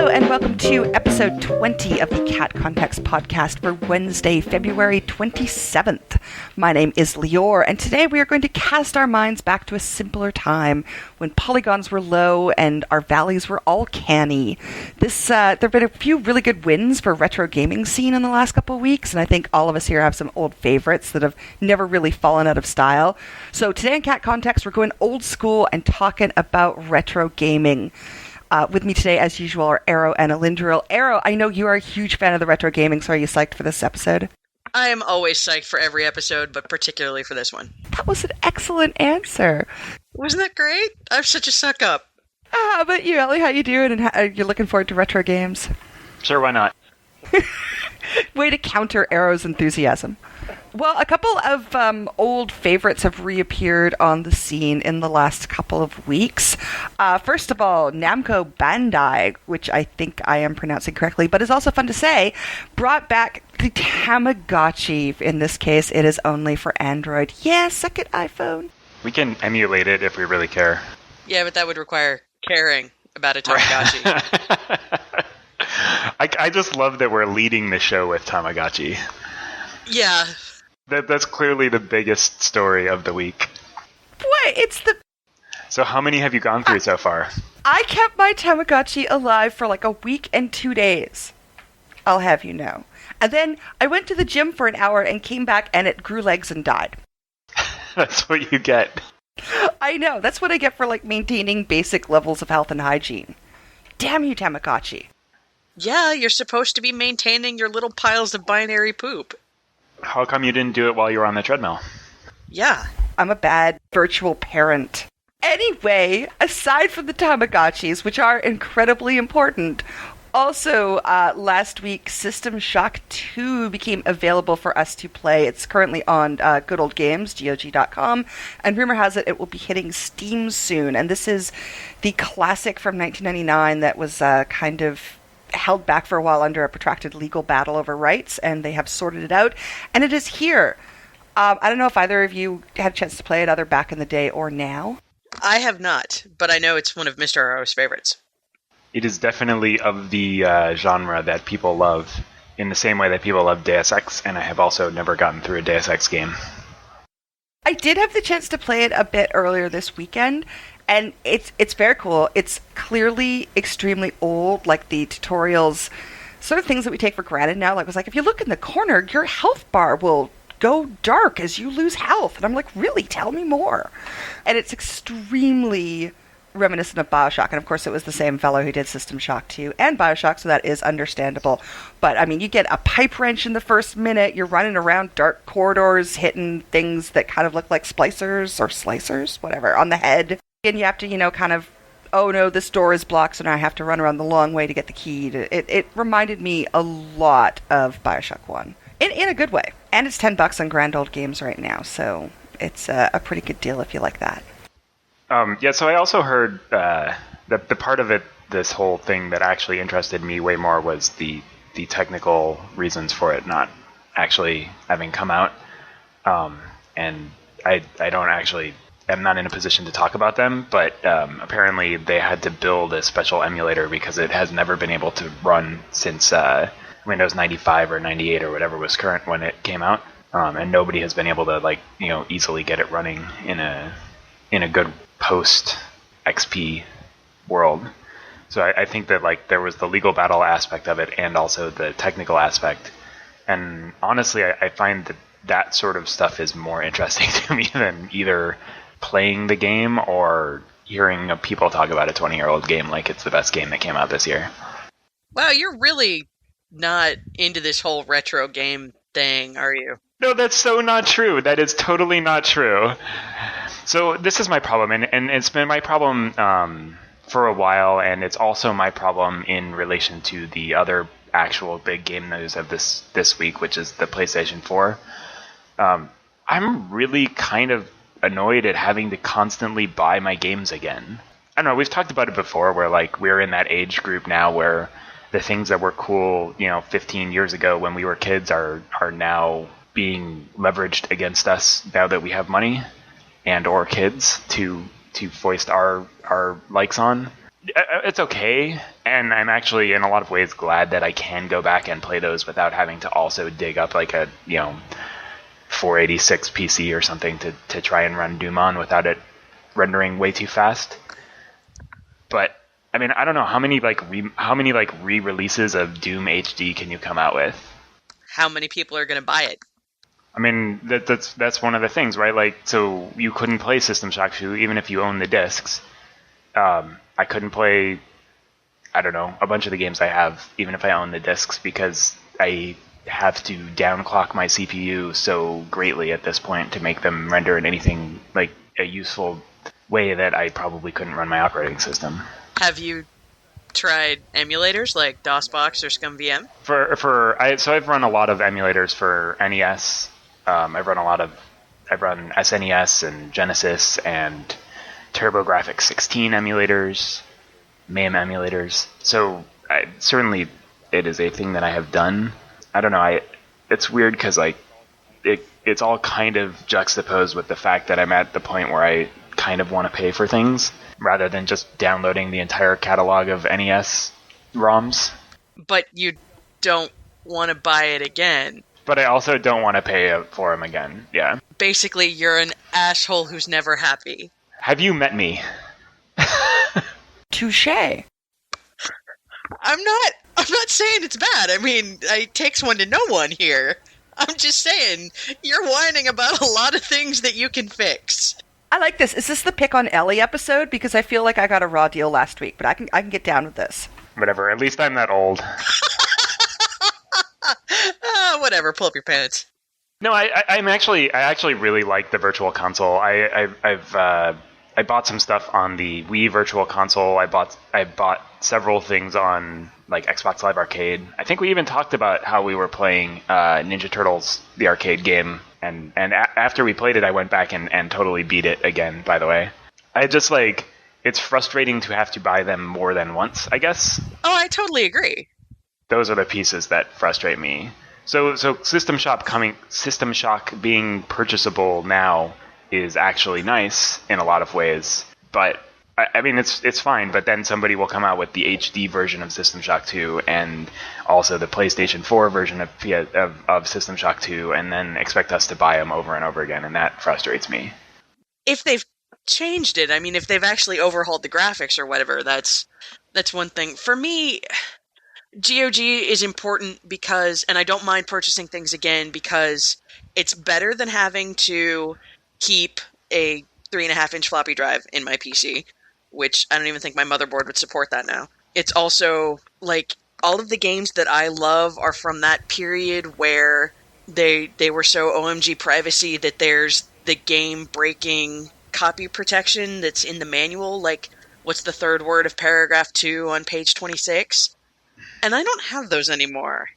and welcome to episode 20 of the Cat Context podcast for Wednesday, February 27th. My name is Lior, and today we are going to cast our minds back to a simpler time when polygons were low and our valleys were all canny. There have been a few really good wins for retro gaming scene in the last couple of weeks, and I think all of us here have some old favorites that have never really fallen out of style. So today in Cat Context, we're going old school and talking about retro gaming. With me today, as usual, are Arrow and Alindril. Arrow, I know you are a huge fan of the retro gaming, so are you psyched for this episode? I am always psyched for every episode, but particularly for this one. That was an excellent answer. Wasn't that great? I'm such a suck-up. How about you, Ellie? How you doing? And are you looking forward to retro games? Sure, why not? Way to counter Arrow's enthusiasm. Well, a couple of old favorites have reappeared on the scene in the last couple of weeks. First of all, Namco Bandai, which I think I am pronouncing correctly, but is also fun to say, brought back the Tamagotchi. In this case, it is only for Android. Yeah, suck it, iPhone. We can emulate it if we really care. Yeah, but that would require caring about a Tamagotchi. I just love that we're leading the show with Tamagotchi. Yeah. That's clearly the biggest story of the week. What? So how many have you gone through so far? I kept my Tamagotchi alive for like a week and 2 days. I'll have you know. And then I went to the gym for an hour and came back and it grew legs and died. That's what you get. I know. That's what I get for like maintaining basic levels of health and hygiene. Damn you, Tamagotchi. Yeah, you're supposed to be maintaining your little piles of binary poop. How come you didn't do it while you were on the treadmill? Yeah. I'm a bad virtual parent. Anyway, aside from the Tamagotchis, which are incredibly important, also last week System Shock 2 became available for us to play. It's currently on Good Old Games, GOG.com, and rumor has it it will be hitting Steam soon. And this is the classic from 1999 that was kind of held back for a while under a protracted legal battle over rights, and they have sorted it out, and it is here. I don't know if either of you had a chance to play it either back in the day or now. I have not, but I know it's one of Mr. Arrow's favorites. It is definitely of the genre that people love, in the same way that people love Deus Ex, and I have also never gotten through a Deus Ex game. I did have the chance to play it a bit earlier this weekend, and it's very cool. It's clearly extremely old, like the tutorials, sort of things that we take for granted now. Like, it was like, if you look in the corner, your health bar will go dark as you lose health. And I'm like, really? Tell me more. And it's extremely reminiscent of BioShock. And of course, it was the same fellow who did System Shock 2 and BioShock, so that is understandable. But, I mean, you get a pipe wrench in the first minute. You're running around dark corridors, hitting things that kind of look like splicers or slicers, whatever, on the head. And you have to, kind of, oh no, this door is blocked, so now I have to run around the long way to get the key. It reminded me a lot of BioShock 1. In a good way. And it's $10 on Grand Old Games right now, so it's a pretty good deal if you like that. Yeah, so I also heard that the part of it, this whole thing that actually interested me way more was the technical reasons for it not actually having come out. And I don't actually... I'm not in a position to talk about them, but apparently they had to build a special emulator because it has never been able to run since Windows 95 or 98 or whatever was current when it came out, and nobody has been able to easily get it running in a good post XP world. So I think that there was the legal battle aspect of it and also the technical aspect, and honestly I find that sort of stuff is more interesting to me than either playing the game or hearing people talk about a 20-year-old game like it's the best game that came out this year. Wow, you're really not into this whole retro game thing, are you? No, that's so not true. That is totally not true. So this is my problem, and it's been my problem for a while, and it's also my problem in relation to the other actual big game news of this week, which is the PlayStation 4. I'm really kind of annoyed at having to constantly buy my games again. I don't know, we've talked about it before where we're in that age group now where the things that were cool, 15 years ago when we were kids are now being leveraged against us now that we have money and or kids to foist our likes on. It's okay, and I'm actually in a lot of ways glad that I can go back and play those without having to also dig up like a 486 PC or something to try and run Doom on without it rendering way too fast. But I mean, I don't know how many re-releases of Doom HD can you come out with? How many people are going to buy it? I mean, that's one of the things, right? Like, so you couldn't play System Shock 2 even if you own the discs. I couldn't play, I don't know, a bunch of the games I have even if I own the discs because I have to downclock my CPU so greatly at this point to make them render in anything like a useful way that I probably couldn't run my operating system. Have you tried emulators like DOSBox or SCUMVM? So I've run a lot of emulators for NES. I've run SNES and Genesis and TurboGrafx 16 emulators, MAME emulators. So certainly it is a thing that I have done. I don't know. It's weird because like it's all kind of juxtaposed with the fact that I'm at the point where I kind of want to pay for things rather than just downloading the entire catalog of NES ROMs. But you don't want to buy it again. But I also don't want to pay for them again. Yeah. Basically, you're an asshole who's never happy. Have you met me? Touché. I'm not saying it's bad. I mean, it takes one to know one here. I'm just saying, you're whining about a lot of things that you can fix. I like this. Is this the pick on Ellie episode? Because I feel like I got a raw deal last week, but I can get down with this. Whatever. At least I'm that old. Whatever. Pull up your pants. No, I actually really like the Virtual Console. I bought some stuff on the Wii Virtual Console. I bought several things on like Xbox Live Arcade. I think we even talked about how we were playing Ninja Turtles, the arcade game, and after we played it, I went back and totally beat it again. By the way, I just like it's frustrating to have to buy them more than once, I guess. Oh, I totally agree. Those are the pieces that frustrate me. So System Shock being purchasable now is actually nice in a lot of ways, but I mean it's fine. But then somebody will come out with the HD version of System Shock 2 and also the PlayStation 4 version of System Shock 2, and then expect us to buy them over and over again, and that frustrates me. If they've changed it, I mean, if they've actually overhauled the graphics or whatever, that's one thing. For me, GOG is important because, and I don't mind purchasing things again because it's better than having to keep a 3.5-inch floppy drive in my PC, which I don't even think my motherboard would support that now. It's also, like, all of the games that I love are from that period where they were so OMG privacy that there's the game-breaking copy protection that's in the manual, like, what's the third word of paragraph 2 on page 26? And I don't have those anymore.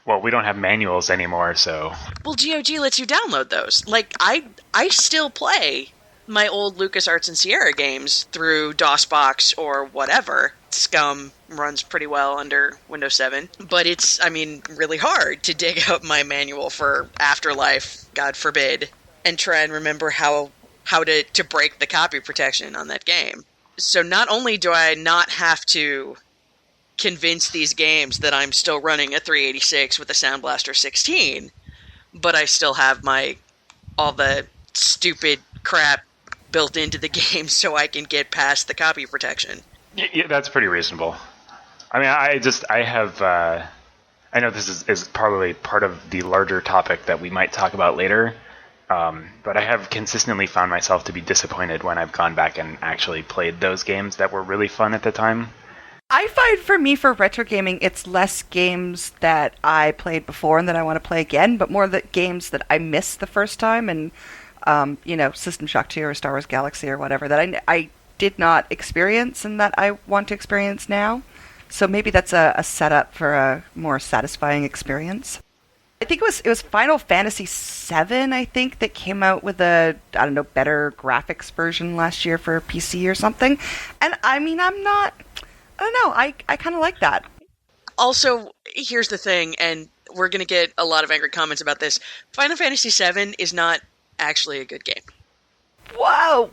Well, we don't have manuals anymore, so... Well, GOG lets you download those. Like, I still play my old LucasArts and Sierra games through DOSBox or whatever. Scum runs pretty well under Windows 7. But it's, I mean, really hard to dig out my manual for Afterlife, God forbid, and try and remember how to break the copy protection on that game. So not only do I not have to convince these games that I'm still running a 386 with a Sound Blaster 16, but I still have all the stupid crap built into the game so I can get past the copy protection. Yeah, that's pretty reasonable. I mean, I know this is probably part of the larger topic that we might talk about later, but I have consistently found myself to be disappointed when I've gone back and actually played those games that were really fun at the time. I find for me, for retro gaming, it's less games that I played before and that I want to play again, but more the games that I missed the first time, and System Shock 2 or Star Wars Galaxy or whatever that I did not experience and that I want to experience now. So maybe that's a setup for a more satisfying experience. I think it was Final Fantasy VII, I think, that came out with a, I don't know, better graphics version last year for PC or something. And I mean, I don't know, I kind of like that. Also, here's the thing, and we're going to get a lot of angry comments about this. Final Fantasy VII is not actually a good game. Whoa.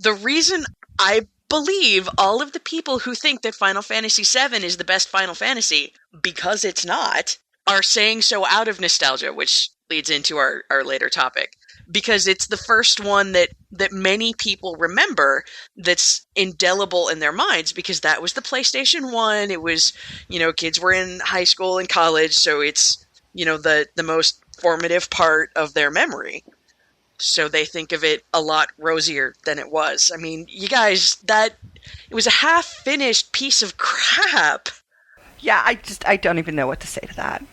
The reason I believe all of the people who think that Final Fantasy VII is the best Final Fantasy, because it's not, are saying so out of nostalgia, which leads into our later topic. Because it's the first one that many people remember that's indelible in their minds, because that was the PlayStation 1. It was, kids were in high school and college, so it's, the most formative part of their memory. So they think of it a lot rosier than it was. I mean, you guys, it was a half-finished piece of crap. Yeah, I don't even know what to say to that.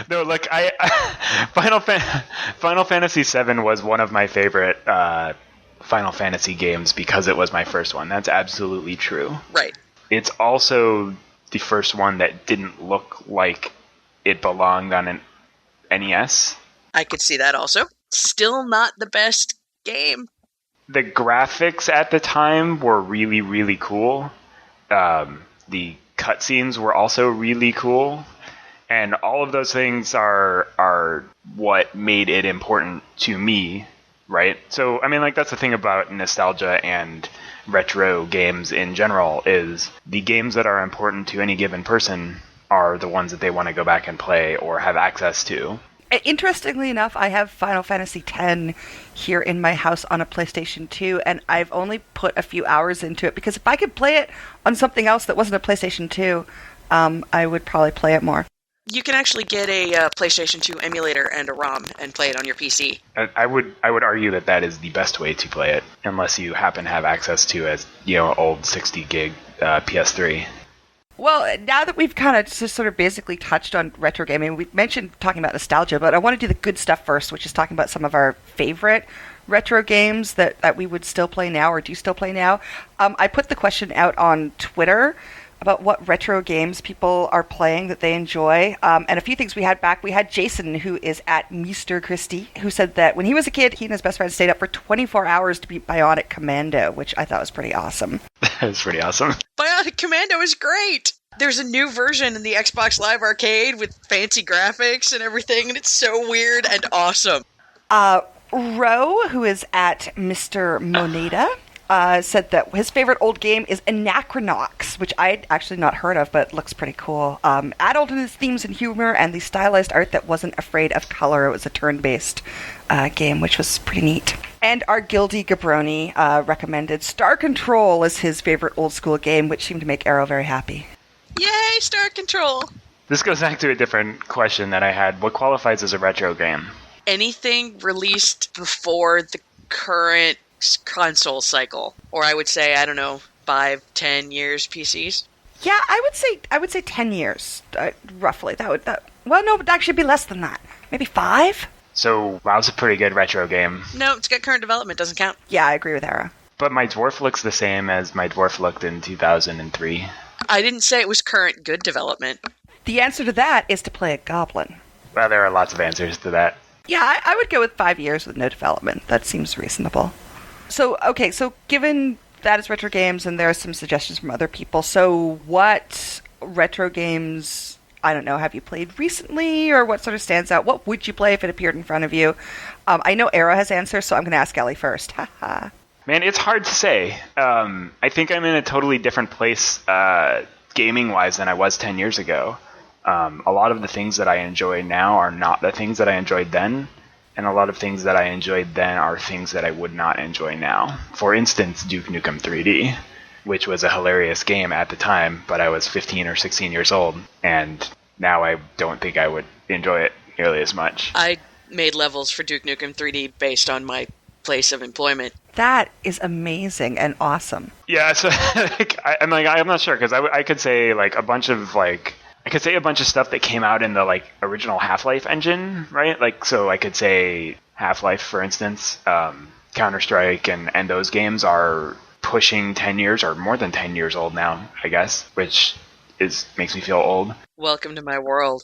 No, look, Final Fantasy VII was one of my favorite Final Fantasy games because it was my first one. That's absolutely true. Right. It's also the first one that didn't look like it belonged on an NES. I could see that also. Still not the best game. The graphics at the time were really, really cool. The cutscenes were also really cool. And all of those things are what made it important to me, right? So, I mean, like, that's the thing about nostalgia and retro games in general, is the games that are important to any given person are the ones that they want to go back and play or have access to. Interestingly enough, I have Final Fantasy X here in my house on a PlayStation 2, and I've only put a few hours into it, because if I could play it on something else that wasn't a PlayStation 2, I would probably play it more. You can actually get a PlayStation 2 emulator and a ROM and play it on your PC. I would argue that is the best way to play it, unless you happen to have access to old 60 gig PS3. Well, now that we've kind of just sort of basically touched on retro gaming, we've mentioned talking about nostalgia, but I want to do the good stuff first, which is talking about some of our favorite retro games that we would still play now or do still play now. I put the question out on Twitter about what retro games people are playing that they enjoy. And a few things we had back. We had Jason, who is at Mr. Christie, who said that when he was a kid, he and his best friend stayed up for 24 hours to beat Bionic Commando, which I thought was pretty awesome. That was pretty awesome. Bionic Commando is great! There's a new version in the Xbox Live Arcade with fancy graphics and everything, and it's so weird and awesome. Ro, who is at Mr. Moneda, said that his favorite old game is Anachronox, which I'd actually not heard of, but looks pretty cool. Adult in its themes and humor, and the stylized art that wasn't afraid of color. It was a turn-based game, which was pretty neat. And our Gildy Gabroni recommended Star Control as his favorite old-school game, which seemed to make Arrow very happy. Yay, Star Control! This goes back to a different question that I had. What qualifies as a retro game? Anything released before the current console cycle, or I would say, 5-10 years PCs. Yeah, I would say 10 years, roughly. Well, no, it would actually be less than that. Maybe 5? So WoW's a pretty good retro game. No, it's got current development, doesn't count. Yeah, I agree with Era. But my dwarf looks the same as my dwarf looked in 2003. I didn't say it was current good development. The answer to that is to play a goblin. Well, there are lots of answers to that. Yeah, I would go with 5 years with no development. That seems reasonable. So given that is retro games, and there are some suggestions from other people, so what retro games, have you played recently, or what sort of stands out? What would you play if it appeared in front of you? I know Era has answers, so I'm going to ask Ellie first. Man, it's hard to say. I think I'm in a totally different place gaming-wise than I was 10 years ago. A lot of the things that I enjoy now are not the things that I enjoyed then, and a lot of things that I enjoyed then are things that I would not enjoy now. For instance, Duke Nukem 3D, which was a hilarious game at the time, but I was 15 or 16 years old, and now I don't think I would enjoy it nearly as much. I made levels for Duke Nukem 3D based on my place of employment. That is amazing and awesome. Yeah, so I'm not sure, because I could say a bunch of stuff that came out in the original Half-Life engine, right? So I could say Half-Life, for instance, Counter-Strike, and those games are pushing 10 years or more than 10 years old now, I guess, which makes me feel old. Welcome to my world.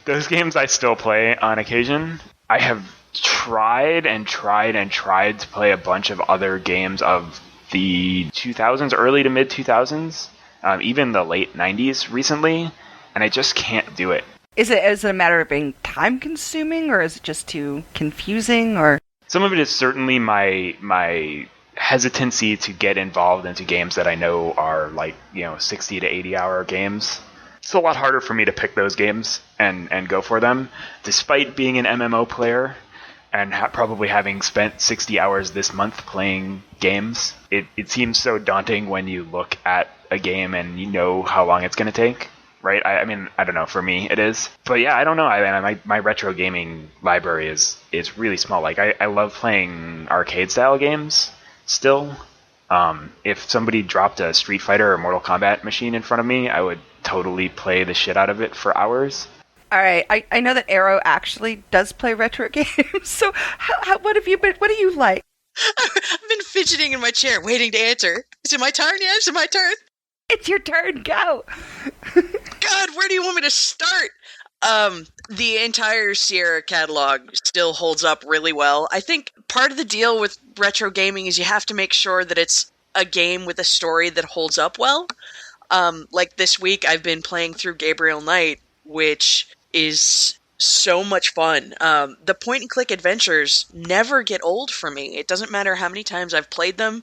Those games I still play on occasion. I have tried to play a bunch of other games of the 2000s, early to mid 2000s, even the late 90s recently, and I just can't do it. Is it a matter of being time consuming, or is it just too confusing, or? Some of it is certainly my hesitancy to get involved into games that I know are 60 to 80 hour games. It's a lot harder for me to pick those games and go for them, despite being an MMO player and probably having spent 60 hours this month playing games. It seems so daunting when you look at a game and you know how long it's going to take. Right? I mean, I don't know. For me, it is. But yeah, I don't know. My retro gaming library is really small. Like, I love playing arcade-style games still. If somebody dropped a Street Fighter or Mortal Kombat machine in front of me, I would totally play the shit out of it for hours. All right, I know that Arrow actually does play retro games. So, what have you been? What do you like? I've been fidgeting in my chair, waiting to answer. Is it my turn? Yeah, is it my turn? It's your turn. Go. God, where do you want me to start? The entire Sierra catalog still holds up really well. I think part of the deal with retro gaming is you have to make sure that it's a game with a story that holds up well. Like this week, I've been playing through Gabriel Knight, which is so much fun. The point-and-click adventures never get old for me. It doesn't matter how many times I've played them.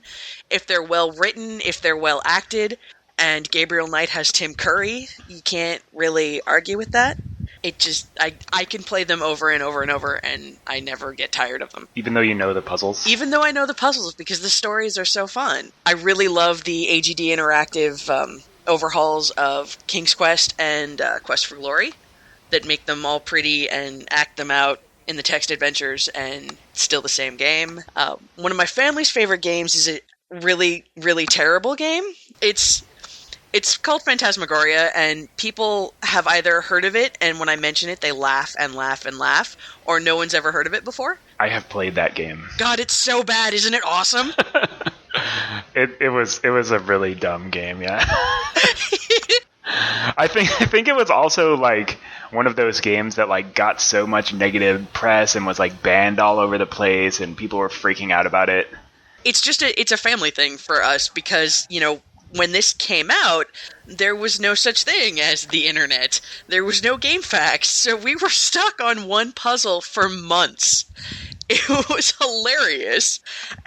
If they're well-written, if they're well-acted, and Gabriel Knight has Tim Curry, you can't really argue with that. It just, I can play them over and over and over, and I never get tired of them. Even though you know the puzzles? Even though I know the puzzles, because the stories are so fun. I really love the AGD Interactive overhauls of King's Quest and Quest for Glory that make them all pretty and act them out in the text adventures, and still the same game. One of my family's favorite games is a really, really terrible game. It's called Phantasmagoria, and people have either heard of it, and when I mention it, they laugh and laugh and laugh, or no one's ever heard of it before. I have played that game. God, it's so bad. Isn't it awesome? It was a really dumb game, yeah. I think it was also like one of those games that like got so much negative press and was like banned all over the place, and people were freaking out about it. It's a family thing for us because, when this came out, there was no such thing as the internet. There was no GameFAQs, so we were stuck on one puzzle for months. It was hilarious.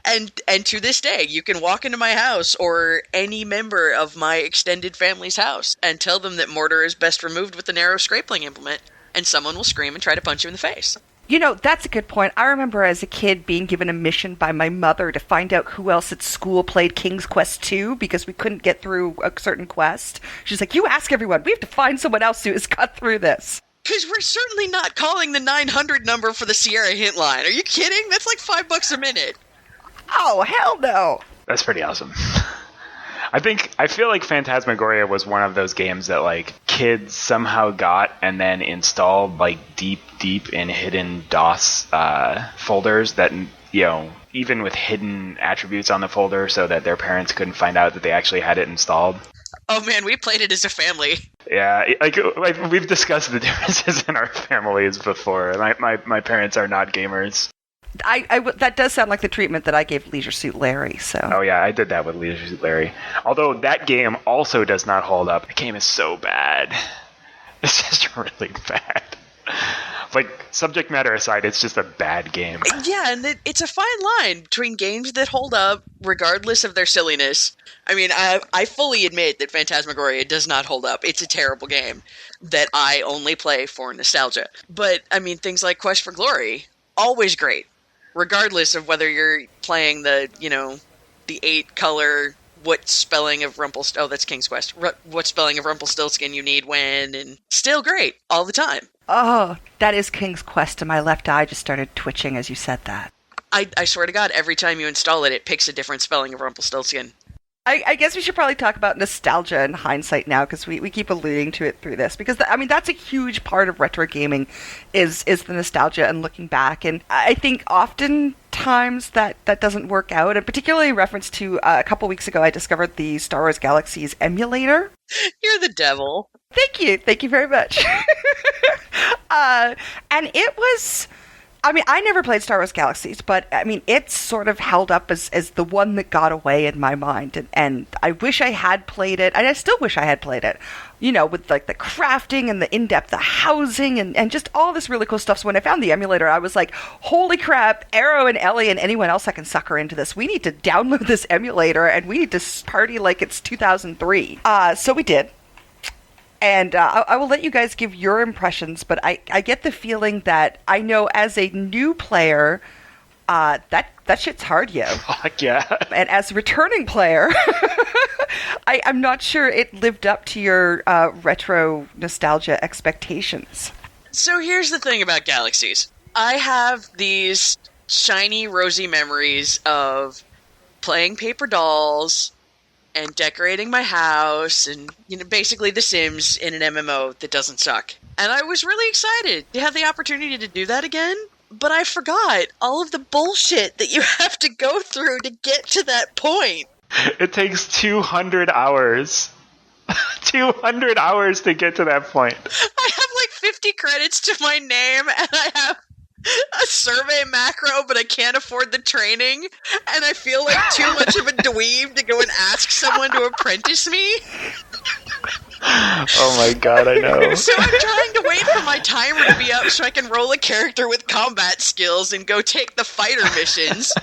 And to this day, you can walk into my house or any member of my extended family's house and tell them that mortar is best removed with the narrow scrapling implement, and someone will scream and try to punch you in the face. That's a good point. I remember as a kid being given a mission by my mother to find out who else at school played King's Quest 2 because we couldn't get through a certain quest. She's like, you ask everyone. We have to find someone else who has got through this. Because we're certainly not calling the 900 number for the Sierra hint line. Are you kidding? That's like $5 a minute. Oh, hell no. That's pretty awesome. I feel like Phantasmagoria was one of those games that like kids somehow got and then installed like deep in hidden DOS folders that, even with hidden attributes on the folder so that their parents couldn't find out that they actually had it installed. Oh man, we played it as a family. Yeah, like we've discussed the differences in our families before. My parents are not gamers. That does sound like the treatment that I gave Leisure Suit Larry, so... Oh yeah, I did that with Leisure Suit Larry. Although that game also does not hold up. The game is so bad. It's just really bad. Like, subject matter aside, it's just a bad game. Yeah, and it's a fine line between games that hold up, regardless of their silliness. I mean, I fully admit that Phantasmagoria does not hold up. It's a terrible game that I only play for nostalgia. But, I mean, things like Quest for Glory, always great. Regardless of whether you're playing the 8-color, what spelling of Rumpelstiltskin, that's King's Quest, what spelling of Rumpelstiltskin you need when, and still great, all the time. Oh, that is King's Quest, and my left eye just started twitching as you said that. I swear to God, every time you install it, it picks a different spelling of Rumpelstiltskin. I guess we should probably talk about nostalgia and hindsight now, because we keep alluding to it through this. Because, that's a huge part of retro gaming, is the nostalgia and looking back. And I think oftentimes that doesn't work out. And particularly in reference to a couple weeks ago, I discovered the Star Wars Galaxies emulator. You're the devil. Thank you very much. And it was... I mean, I never played Star Wars Galaxies, but I mean, it's sort of held up as the one that got away in my mind. And I wish I had played it, and I still wish I had played it, you know, with like the crafting and the in-depth housing and just all this really cool stuff. So when I found the emulator, I was like, holy crap, Arrow and Ellie and anyone else I can sucker into this. We need to download this emulator and we need to party like it's 2003. So we did. And I will let you guys give your impressions, but I get the feeling that I know as a new player, that shit's hard, yo. Fuck yeah. And as a returning player, I'm not sure it lived up to your retro nostalgia expectations. So here's the thing about Galaxies. I have these shiny, rosy memories of playing paper dolls and decorating my house and, you know, basically The Sims in an MMO that doesn't suck. And I was really excited to have the opportunity to do that again, but I forgot all of the bullshit that you have to go through to get to that point. It takes 200 hours. 200 hours to get to that point. I have like 50 credits to my name, and I have a survey macro, but I can't afford the training, and I feel like too much of a dweeb to go and ask someone to apprentice me. Oh my god, I know. So I'm trying to wait for my timer to be up so I can roll a character with combat skills and go take the fighter missions.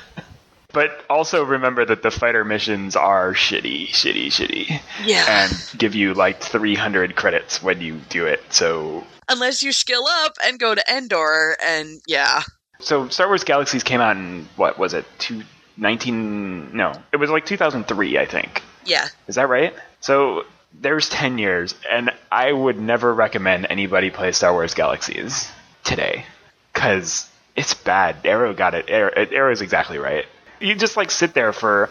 But also remember that the fighter missions are shitty. Yeah. And give you like 300 credits when you do it, so... Unless you skill up and go to Endor, and yeah. So Star Wars Galaxies came out in, what was it, 2019? No, it was like 2003, I think. Yeah. Is that right? So there's 10 years, and I would never recommend anybody play Star Wars Galaxies today, because it's bad. Arrow got it. Arrow's exactly right. You just like sit there for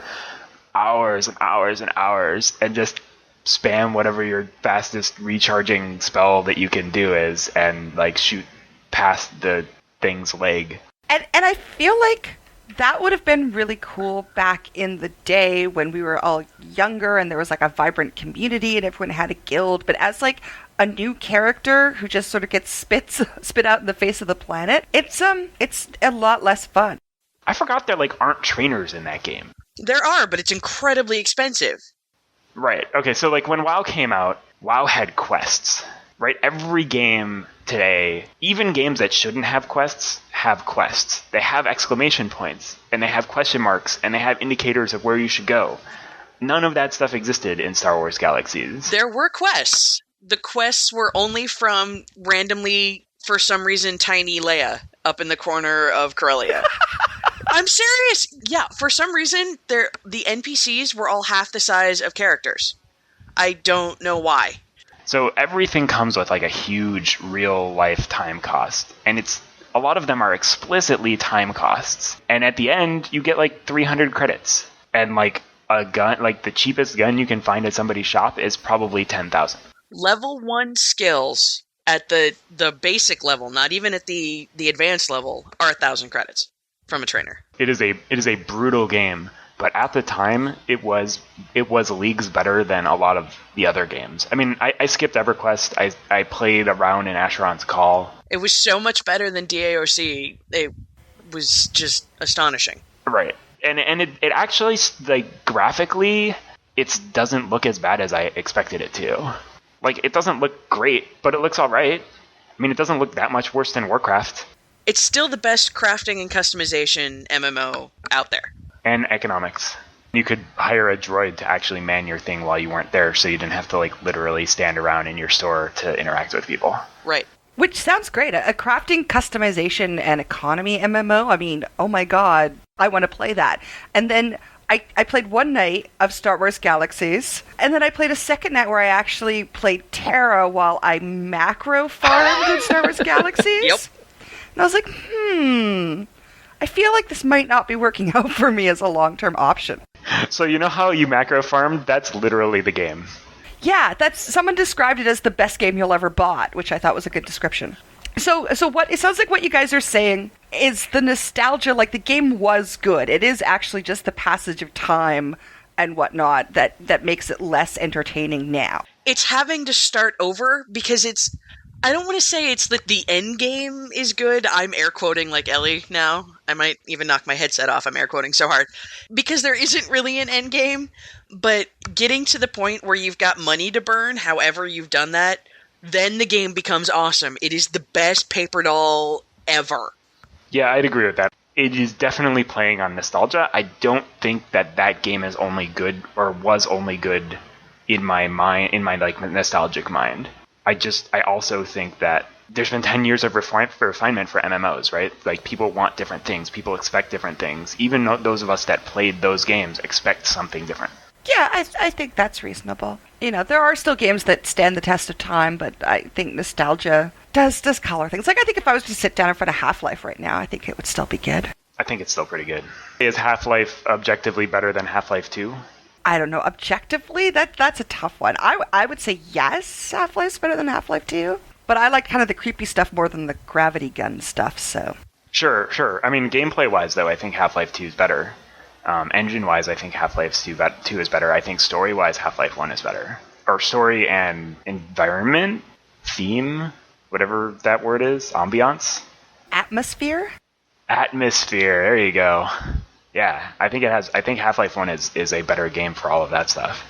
hours and hours and hours and just spam whatever your fastest recharging spell that you can do is and like shoot past the thing's leg. And I feel like that would have been really cool back in the day when we were all younger and there was like a vibrant community and everyone had a guild. But as like a new character who just sort of gets spit out in the face of the planet, it's a lot less fun. I forgot there like aren't trainers in that game. There are, but it's incredibly expensive. Right. Okay, so like when WoW came out, WoW had quests. Right? Every game today, even games that shouldn't have quests, have quests. They have exclamation points, and they have question marks, and they have indicators of where you should go. None of that stuff existed in Star Wars Galaxies. There were quests. The quests were only from randomly, for some reason, tiny Leia up in the corner of Corellia. I'm serious. Yeah, for some reason, the NPCs were all half the size of characters. I don't know why. So everything comes with like a huge real life time cost, and a lot of them are explicitly time costs. And at the end, you get like 300 credits, and like a gun, like the cheapest gun you can find at somebody's shop is probably 10,000. Level 1 skills at the basic level, not even at the advanced level, are 1,000 credits from a trainer. It is a brutal game, but at the time it was leagues better than a lot of the other games. I mean, I skipped EverQuest. I played around in Asheron's Call. It was so much better than DAOC. It was just astonishing. Right, and it actually, like, graphically, it doesn't look as bad as I expected it to. Like, it doesn't look great, but it looks all right. I mean, it doesn't look that much worse than Warcraft. It's still the best crafting and customization MMO out there. And economics. You could hire a droid to actually man your thing while you weren't there, so you didn't have to like literally stand around in your store to interact with people. Right. Which sounds great. A crafting, customization, and economy MMO. I mean, oh my god, I want to play that. And then I played one night of Star Wars Galaxies, and then I played a second night where I actually played TERA while I macro farmed in Star Wars Galaxies. Yep. And I was like, I feel like this might not be working out for me as a long-term option. So you know how you macro farmed? That's literally the game. Yeah, someone described it as the best game you'll ever bought, which I thought was a good description. So what it sounds like what you guys are saying is the nostalgia, like the game was good. It is actually just the passage of time and whatnot that makes it less entertaining now. It's having to start over because it's I don't want to say it's that the end game is good. I'm air quoting like Ellie now. I might even knock my headset off. I'm air quoting so hard. Because there isn't really an end game, but getting to the point where you've got money to burn, however you've done that, then the game becomes awesome. It is the best paper doll ever. Yeah, I'd agree with that. It is definitely playing on nostalgia. I don't think that game is only good or was only good in my mind, in my like nostalgic mind. I also think that there's been 10 years of refinement for MMOs, right? Like, people want different things. People expect different things. Even those of us that played those games expect something different. Yeah, I think that's reasonable. There are still games that stand the test of time, but I think nostalgia does color things. Like, I think if I was to sit down in front of Half-Life right now, I think it would still be good. I think it's still pretty good. Is Half-Life objectively better than Half-Life 2? I don't know. Objectively, that's a tough one. I would say yes, Half-Life's better than Half-Life 2. But I like kind of the creepy stuff more than the gravity gun stuff, so... Sure. I mean, gameplay-wise, though, I think Half-Life 2 is better. Engine-wise, I think Half-Life 2 is better. I think story-wise, Half-Life 1 is better. Or story and environment? Theme? Whatever that word is. Ambiance? Atmosphere? Atmosphere. There you go. Yeah, I think Half-Life 1 is a better game for all of that stuff.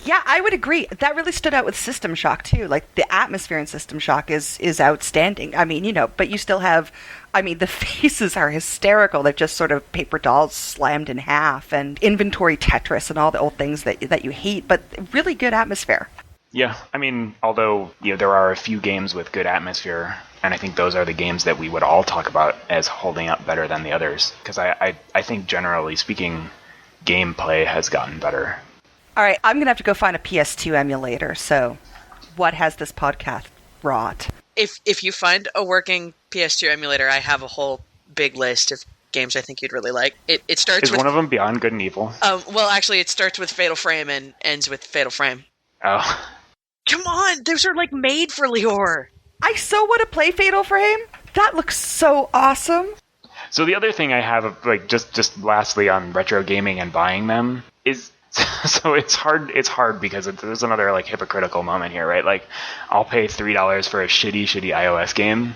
Yeah, I would agree. That really stood out with System Shock, too. Like, the atmosphere in System Shock is outstanding. I mean, but you still have... I mean, the faces are hysterical. They're just sort of paper dolls slammed in half, and inventory Tetris and all the old things that you hate, but really good atmosphere. Yeah, I mean, although there are a few games with good atmosphere, and I think those are the games that we would all talk about as holding up better than the others. Because I think, generally speaking, gameplay has gotten better. All right, I'm going to have to go find a PS2 emulator, so what has this podcast wrought? If you find a working PS2 emulator, I have a whole big list of games I think you'd really like. It starts Is with... one of them Beyond Good and Evil? Well, actually, it starts with Fatal Frame and ends with Fatal Frame. Oh. Come on! Those are, like, made for Lior! I so want to play Fatal Frame! That looks so awesome! So the other thing I have, like, just lastly on retro gaming and buying them, is... So it's hard because there's another, like, hypocritical moment here, right? Like, I'll pay $3 for a shitty iOS game,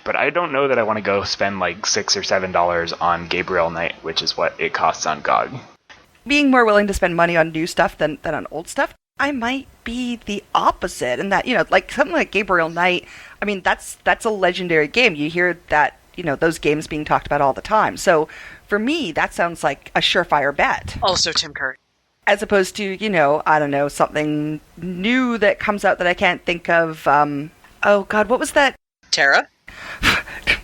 but I don't know that I want to go spend, like, $6 or $7 on Gabriel Knight, which is what it costs on GOG. Being more willing to spend money on new stuff than on old stuff, I might be the opposite. And that, like, something like Gabriel Knight, I mean, that's a legendary game. You hear that, those games being talked about all the time. So, for me, that sounds like a surefire bet. Also Tim Curry. As opposed to, I don't know, something new that comes out that I can't think of. Oh, God, what was that? TERA?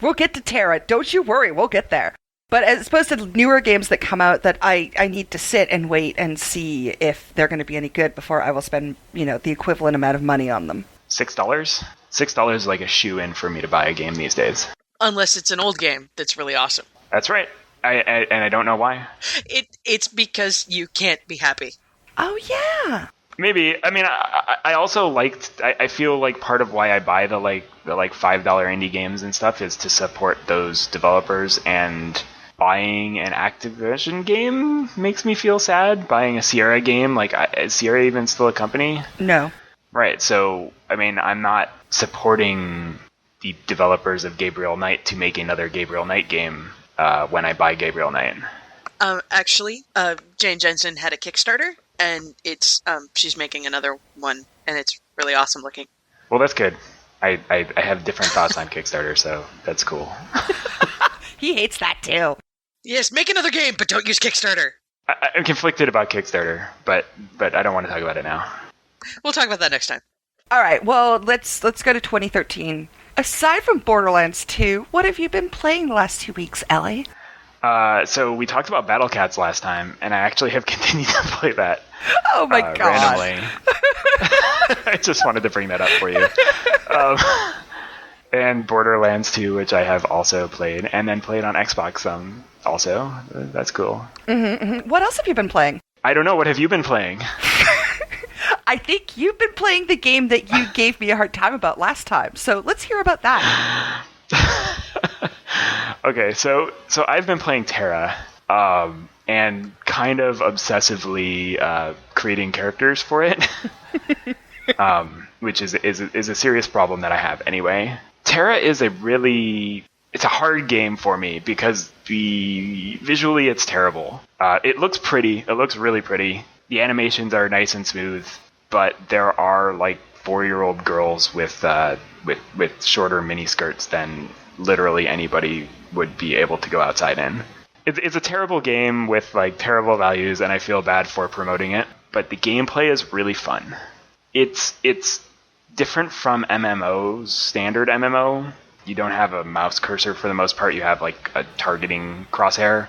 We'll get to TERA. Don't you worry, we'll get there. But as opposed to newer games that come out that I need to sit and wait and see if they're going to be any good before I will spend, the equivalent amount of money on them. $6? $6 is like a shoe-in for me to buy a game these days. Unless it's an old game that's really awesome. That's right. And I don't know why. It's because you can't be happy. Oh, yeah. Maybe. I mean, I also liked... I feel like part of why I buy the $5 indie games and stuff is to support those developers, and buying an Activision game makes me feel sad. Buying a Sierra game, is Sierra even still a company? No. Right, so, I mean, I'm not supporting the developers of Gabriel Knight to make another Gabriel Knight game when I buy Gabriel Knight. Actually, Jane Jensen had a Kickstarter, and it's she's making another one, and it's really awesome looking. Well, that's good. I have different thoughts on Kickstarter, so that's cool. He hates that too. Yes, make another game, but don't use Kickstarter. I'm conflicted about Kickstarter, but I don't want to talk about it now. We'll talk about that next time. All right, well, let's go to 2013. Aside from Borderlands 2, what have you been playing the last 2 weeks, Ellie? So we talked about Battle Cats last time, and I actually have continued to play that. Oh my god! Randomly. I just wanted to bring that up for you. And Borderlands 2, which I have also played, and then played on Xbox also. That's cool. Mm-hmm, mm-hmm. What else have you been playing? I don't know. What have you been playing? I think you've been playing the game that you gave me a hard time about last time. So let's hear about that. Okay, so I've been playing TERA, and kind of obsessively creating characters for it. which is a serious problem that I have anyway. TERA is it's a hard game for me because visually it's terrible. It looks pretty. It looks really pretty. The animations are nice and smooth, but there are like 4-year-old girls with shorter mini skirts than literally anybody would be able to go outside in. It's a terrible game with like terrible values, and I feel bad for promoting it. But the gameplay is really fun. It's different from MMOs, standard MMO. You don't have a mouse cursor for the most part. You have like a targeting crosshair,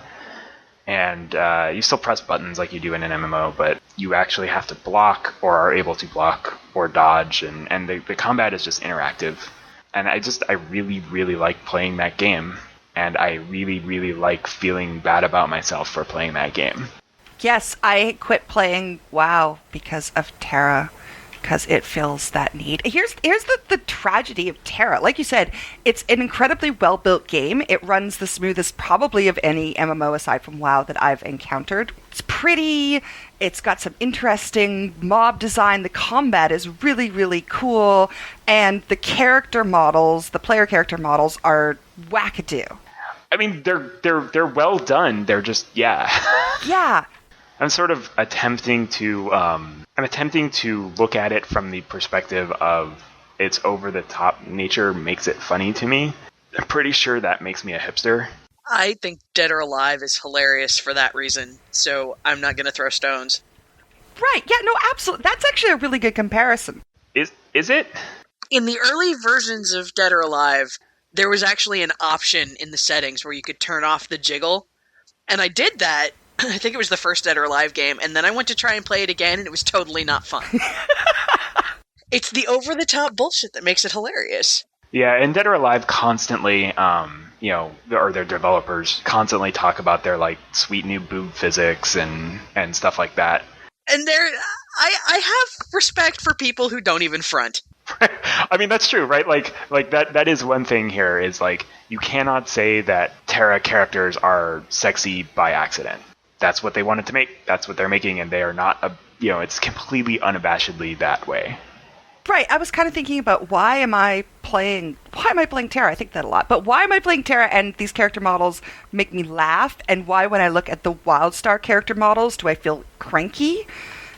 and you still press buttons like you do in an MMO, but you actually have to block or are able to block or dodge, and the combat is just interactive. And I really, really like playing that game, and I really, really like feeling bad about myself for playing that game. Yes, I quit playing WoW because of TERA, because it fills that need. Here's the tragedy of TERA. Like you said, it's an incredibly well-built game. It runs the smoothest probably of any MMO aside from WoW that I've encountered. It's pretty, it's got some interesting mob design, the combat is really, really cool, and the character models, the player character models, are wackadoo. I mean, they're well done. They're just, yeah. Yeah. I'm sort of attempting to look at it from the perspective of its over-the-top nature makes it funny to me. I'm pretty sure that makes me a hipster. I think Dead or Alive is hilarious for that reason, so I'm not going to throw stones. Right, yeah, no, absolutely. That's actually a really good comparison. Is it? In the early versions of Dead or Alive, there was actually an option in the settings where you could turn off the jiggle, and I did that. I think it was the first Dead or Alive game, and then I went to try and play it again, and it was totally not fun. It's the over-the-top bullshit that makes it hilarious. Yeah, and Dead or Alive constantly, or their developers constantly talk about their like sweet new boob physics and stuff like that. And I have respect for people who don't even front. I mean, that's true, right? Like that is one thing here is like you cannot say that TERA characters are sexy by accident. That's what they wanted to make. That's what they're making, and they are not it's completely unabashedly that way. Right, I was kind of thinking about why am I playing TERA? I think that a lot. But why am I playing TERA and these character models make me laugh? And why when I look at the WildStar character models do I feel cranky?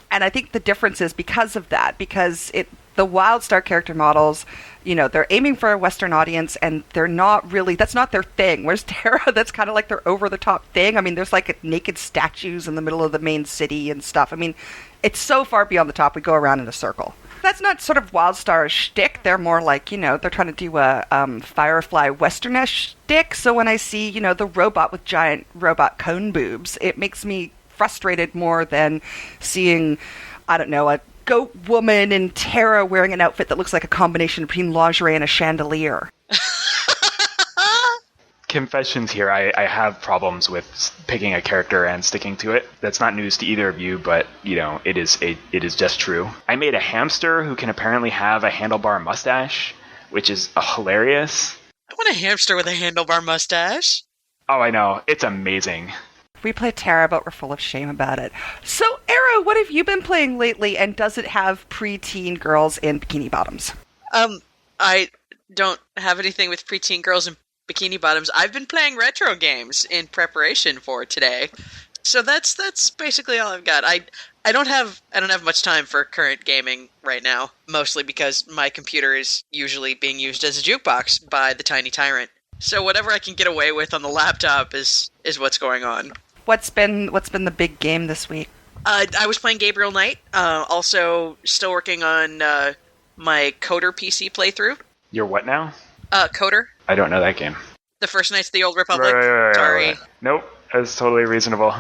And I think the difference is because of that. Because the WildStar character models, they're aiming for a Western audience and they're not really, that's not their thing. Whereas TERA, that's kind of like their over-the-top thing. I mean, there's like naked statues in the middle of the main city and stuff. I mean, it's so far beyond the top, we go around in a circle. That's not sort of WildStar's shtick. They're more like, they're trying to do a Firefly Western-ish shtick. So when I see, the robot with giant robot cone boobs, it makes me frustrated more than seeing, I don't know, a goat woman in TERA wearing an outfit that looks like a combination between lingerie and a chandelier. Confessions here, I have problems with picking a character and sticking to it. That's not news to either of you, but it is just true. I made a hamster who can apparently have a handlebar mustache, which is hilarious. I want a hamster with a handlebar mustache. Oh, I know. It's amazing. We play TERA, but we're full of shame about it. So, Arrow, what have you been playing lately, and does it have preteen girls in bikini bottoms? I don't have anything with preteen girls in bikini bottoms. I've been playing retro games in preparation for today. So that's basically all I've got. I don't have much time for current gaming right now, mostly because my computer is usually being used as a jukebox by the Tiny Tyrant. So whatever I can get away with on the laptop is what's going on. What's been the big game this week? I was playing Gabriel Knight. Also still working on my Coder PC playthrough. You're what now? Coder. I don't know that game. The First Knights of the Old Republic. Right. Sorry. Nope, that's totally reasonable.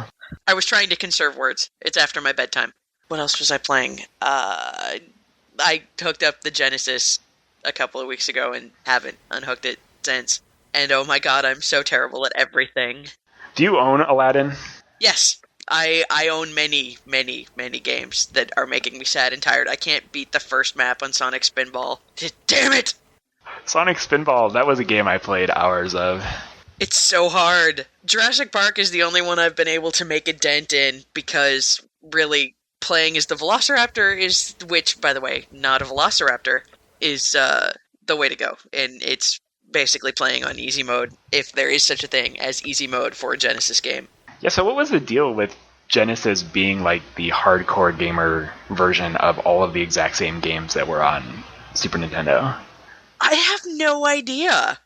I was trying to conserve words. It's after my bedtime. What else was I playing? I hooked up the Genesis a couple of weeks ago and haven't unhooked it since. And oh my god, I'm so terrible at everything. Do you own Aladdin? Yes. I own many, many, many games that are making me sad and tired. I can't beat the first map on Sonic Spinball. Damn it! Sonic Spinball, that was a game I played hours of. It's so hard. Jurassic Park is the only one I've been able to make a dent in because, really, playing as the Velociraptor which, by the way, not a Velociraptor, is the way to go. And it's basically playing on easy mode, if there is such a thing as easy mode for a Genesis game. Yeah, so what was the deal with Genesis being like the hardcore gamer version of all of the exact same games that were on Super Nintendo? I have no idea.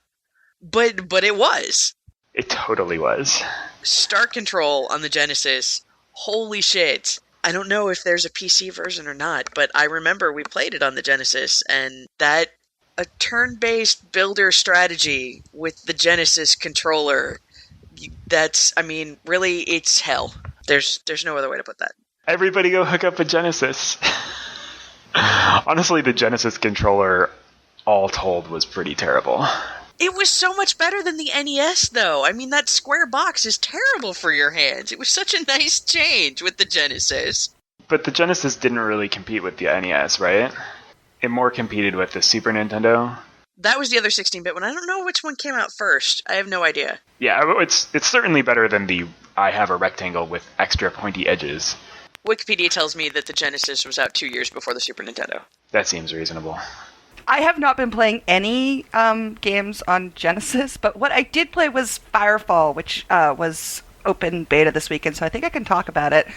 But it was. It totally was. Star Control on the Genesis. Holy shit. I don't know if there's a PC version or not, but I remember we played it on the Genesis, and a turn-based builder strategy with the Genesis controller, really, it's hell. There's no other way to put that. Everybody go hook up a Genesis. Honestly, the Genesis controller, all told, was pretty terrible. It was so much better than the NES, though. I mean, that square box is terrible for your hands. It was such a nice change with the Genesis. But the Genesis didn't really compete with the NES, right? It more competed with the Super Nintendo. That was the other 16-bit one. I don't know which one came out first. I have no idea. Yeah, it's certainly better than the I have a rectangle with extra pointy edges. Wikipedia tells me that the Genesis was out 2 years before the Super Nintendo. That seems reasonable. I have not been playing any games on Genesis, but what I did play was Firefall, which was open beta this weekend, so I think I can talk about it.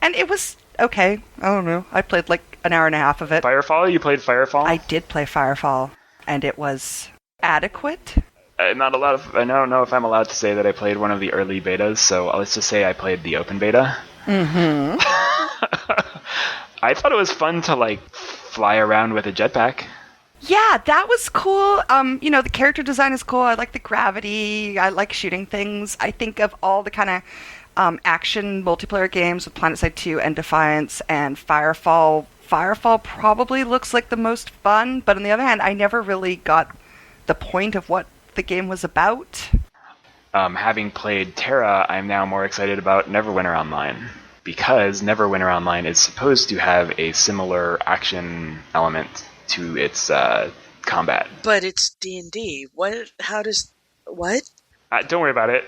And it was okay. I don't know. I played like an hour and a half of it. Firefall? You played Firefall? I did play Firefall, and it was adequate. Not a lot of. I don't know if I'm allowed to say that I played one of the early betas, so let's just say I played the open beta. Mm-hmm. I thought it was fun to like fly around with a jetpack. Yeah, that was cool. The character design is cool. I like the gravity. I like shooting things. I think of all the kind of action multiplayer games with PlanetSide 2 and Defiance and Firefall. Firefall probably looks like the most fun, but on the other hand, I never really got the point of what the game was about. Having played TERA, I'm now more excited about Neverwinter Online, because Neverwinter Online is supposed to have a similar action element to its combat. But it's D&D. What? How does... What? Don't worry about it.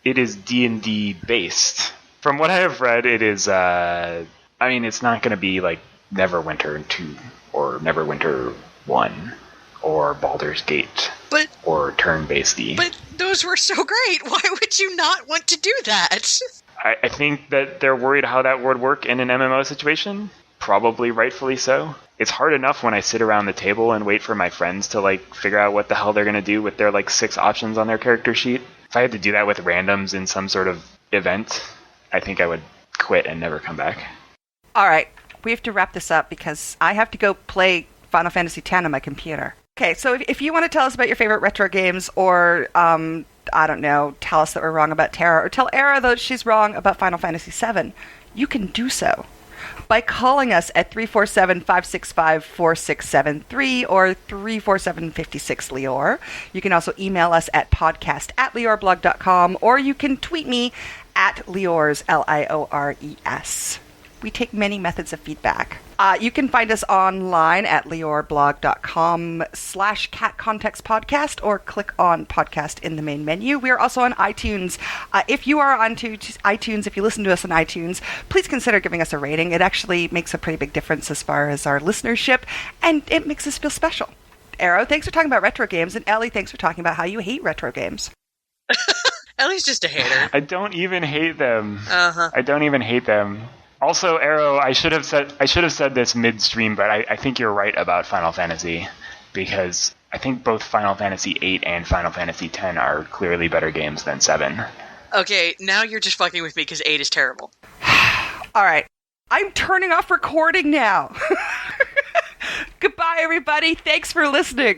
It is D&D based. From what I have read, it is... it's not going to be like Neverwinter 2 or Neverwinter 1 or Baldur's Gate or turn-based-y. But those were so great. Why would you not want to do that? I think that they're worried how that would work in an MMO situation. Probably rightfully so. It's hard enough when I sit around the table and wait for my friends to like figure out what the hell they're going to do with their like 6 options on their character sheet. If I had to do that with randoms in some sort of event, I think I would quit and never come back. All right, we have to wrap this up because I have to go play Final Fantasy X on my computer. Okay, so if you want to tell us about your favorite retro games, or I don't know, tell us that we're wrong about TERA, or tell Era that she's wrong about Final Fantasy VII, you can do so by calling us at 347-565-4673 or 347-56-LEOR. You can also email us at podcast@leorblog.com, or you can tweet me at Leors, Liores. We take many methods of feedback. You can find us online at leorblog.com/catcontextpodcast, or click on podcast in the main menu. We are also on iTunes. If you are on iTunes, if you listen to us on iTunes, please consider giving us a rating. It actually makes a pretty big difference as far as our listenership, and it makes us feel special. Arrow, thanks for talking about retro games, and Ellie, thanks for talking about how you hate retro games. Ellie's just a hater. I don't even hate them. Uh-huh. I don't even hate them. Also, Arrow, I should have said this midstream, but I think you're right about Final Fantasy, because I think both Final Fantasy VIII and Final Fantasy X are clearly better games than 7. Okay, now you're just fucking with me because 8 is terrible. All right, I'm turning off recording now. Goodbye, everybody. Thanks for listening.